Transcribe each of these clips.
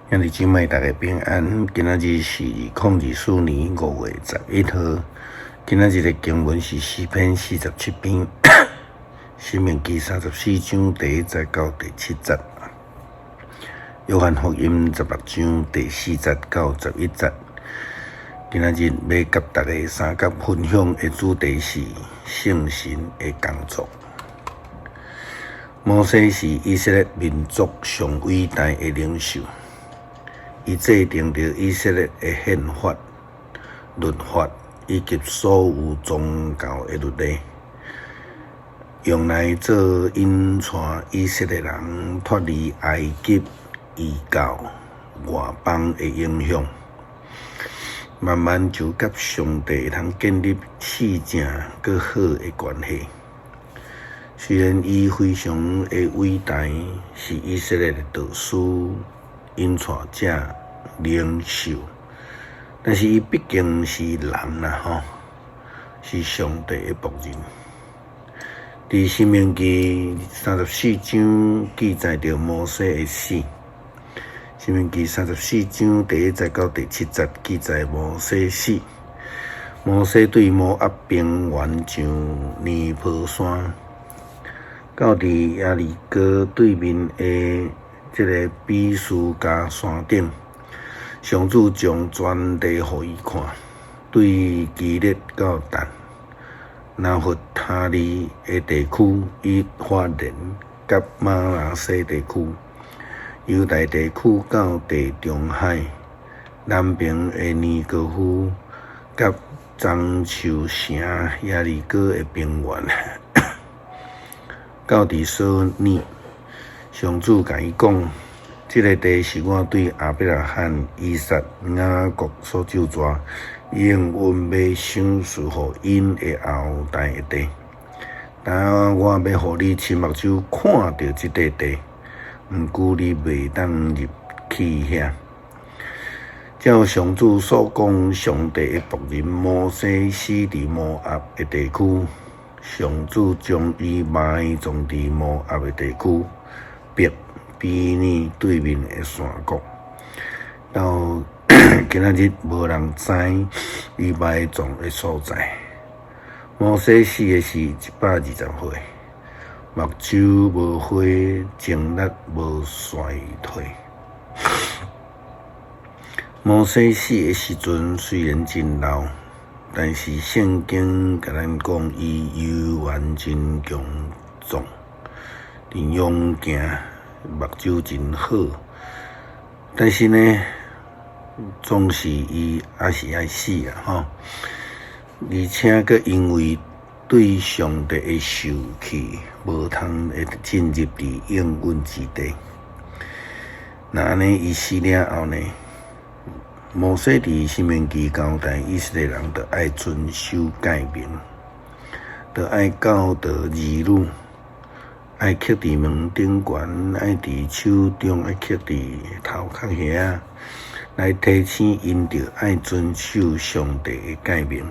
兄弟姊妹，大家平安。今仔日是2024年5月11号。今仔日的经文是诗篇47篇，申命记34章第1节到第7节，约翰福音16章第4节到11节。今仔日要甲大家三角分享的主题是圣神的工作。摩西是以色列民族上伟大的领袖。伊制定着以色列的宪法、律法以及所有宗教的律例，用来做引带以色列人脱离埃及异教外邦的影响，慢慢就甲上帝会通建立四正搁好的关系。虽然伊非常的伟大，是以色列的导师、引带者、领袖，但是伊毕竟是人啦，是上帝的仆人。伫申命记34章记载着摩西的死。申命记34章第1节到第7节记载摩西死。摩西对摩押平原上尼泊山，到伫耶利哥对面的这个比斯加山顶，上主将全地互伊看，对基列到但、拿弗他利的地区，以法莲甲马拿西地区，犹大地区到地中海，南边的尼哥夫甲樟树城耶利哥的平原，到伫索尼，上主甲伊讲，这个地是我对亚伯拉罕、以撒、雅各所咒诅，永远要赏赐予因的后代的地。但我要互你亲目睭看到这块地，毋过你袂当入去遐。照上主所讲，上帝的仆人摩西死伫摩押的地区，上主将伊埋葬伫摩押的地区，比拟对面的山谷。到今仔日无人知伊埋葬的所在。摩西死的是120岁，目睭无花，精力无衰退。摩西死的时阵虽然真老，但是圣经甲咱讲伊犹原真强壮，真勇敢，目睭真好。但是呢，总是伊还是爱死啊，而且阁因为对上帝的受气，无通会进入伫应允之地。那安尼伊死了后呢？摩西伫申命记交代以色列人着爱遵守诫命，着爱教导儿女，爱刻伫门顶悬，爱伫手中，爱刻伫头壳遐，来提醒因着爱遵守上帝的诫命。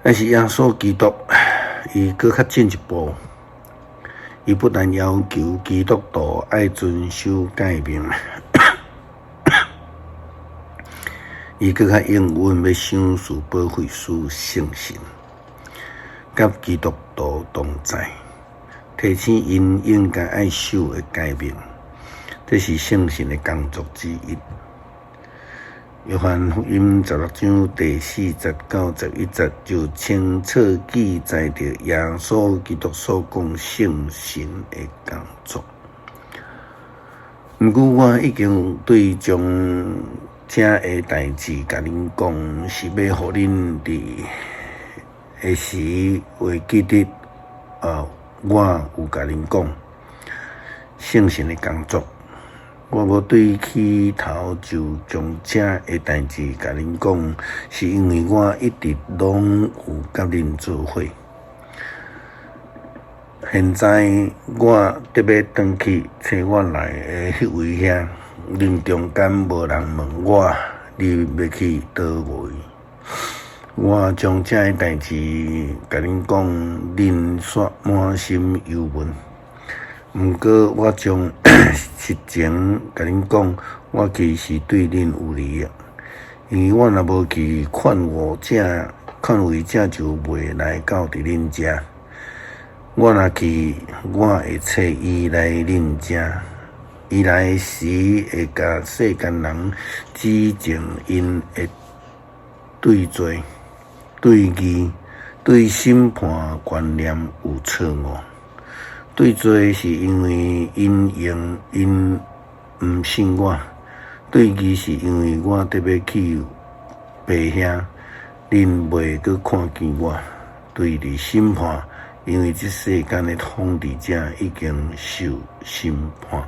但是耶稣基督，伊搁较进一步，伊不但要求基督徒爱遵守诫命，伊搁较永远要赏赐保惠师圣神，甲基督徒同在，提醒因应该爱守的诫命，这是圣神的工作之一。约翰福音16章第4节到11节就清楚记载着耶稣基督所讲圣神的工作。毋过我已经对将这个代志甲恁讲，是要互恁伫下时会记得，我有甲恁讲圣神的工作。我无对起头就将这个代志甲恁讲，是因为我一直拢有甲恁做伙。现在我特别转去找我来的迄位遐，恁中间无人问我，你要去倒位？我将这个代志甲恁讲，恁煞满心忧闷。毋过我将实情甲恁讲，我其实对恁有利益，因为我若无去劝慰者就袂来到伫恁遮。我若去，我会找伊来恁遮。伊来时会甲世间人指正因的对罪、对义、对审判观念有错误。对罪是因为因毋信我，对义是因为我特别去白兄，恁袂阁看见我。对伫审判，因为这世间的统治者已经受审判。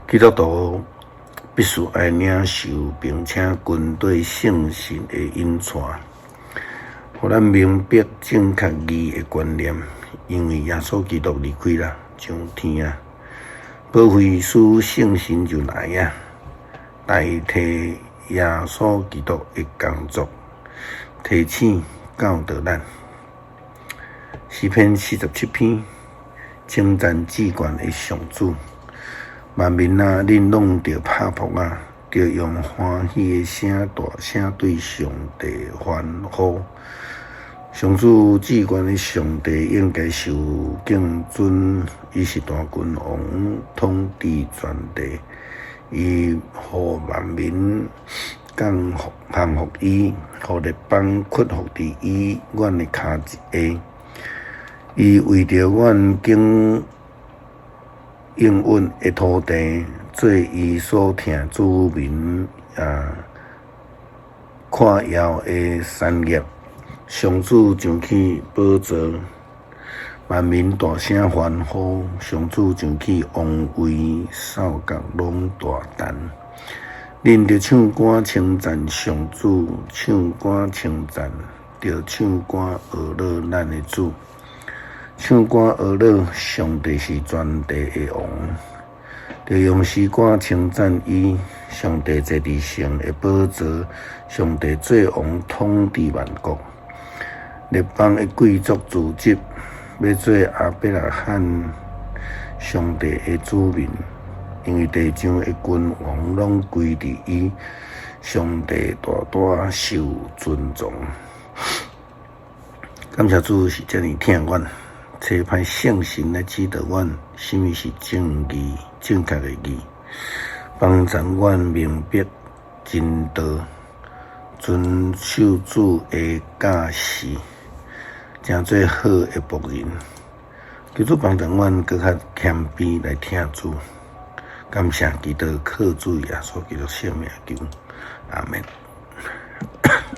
基督徒必须爱领受并且军队圣神的引带，互咱明白正确义的观念。因为耶稣基督离开啦，上天啊，保惠师圣神就来啊，代替耶稣基督的工作，提醒教导咱。诗篇47篇，称赞至高的上主。万民啊，恁拢着拍扑啊，着用欢喜的声大声对上帝欢呼。上主至高的上帝应该受敬尊，伊是大君王，统治全地。伊互万民降服伊，互列邦屈服伫伊阮的骹下。伊为着阮应允的土地，做伊所听子民看耀的产业。上主上去宝座，万民大声欢呼。上主上去王位，扫角拢大胆。恁着唱歌称赞上主，唱歌称赞，着唱歌学乐咱的主。唱歌学乐，上帝是全地的王，着用诗歌称赞伊。上帝坐伫圣的宝座，上帝做王统治万国。列邦的贵族自集，要做亚伯拉罕上帝的子民，因为地上的君王拢归伫伊，上帝大大受尊重。感谢主是遮尔疼阮，差派圣神来指导阮，什么是正义、正确的义，帮助阮明白真道，遵守主的教示。诚做好的仆人，求主帮助阮更较谦卑来听主。感谢基督靠主耶稣基督圣名求，阿门。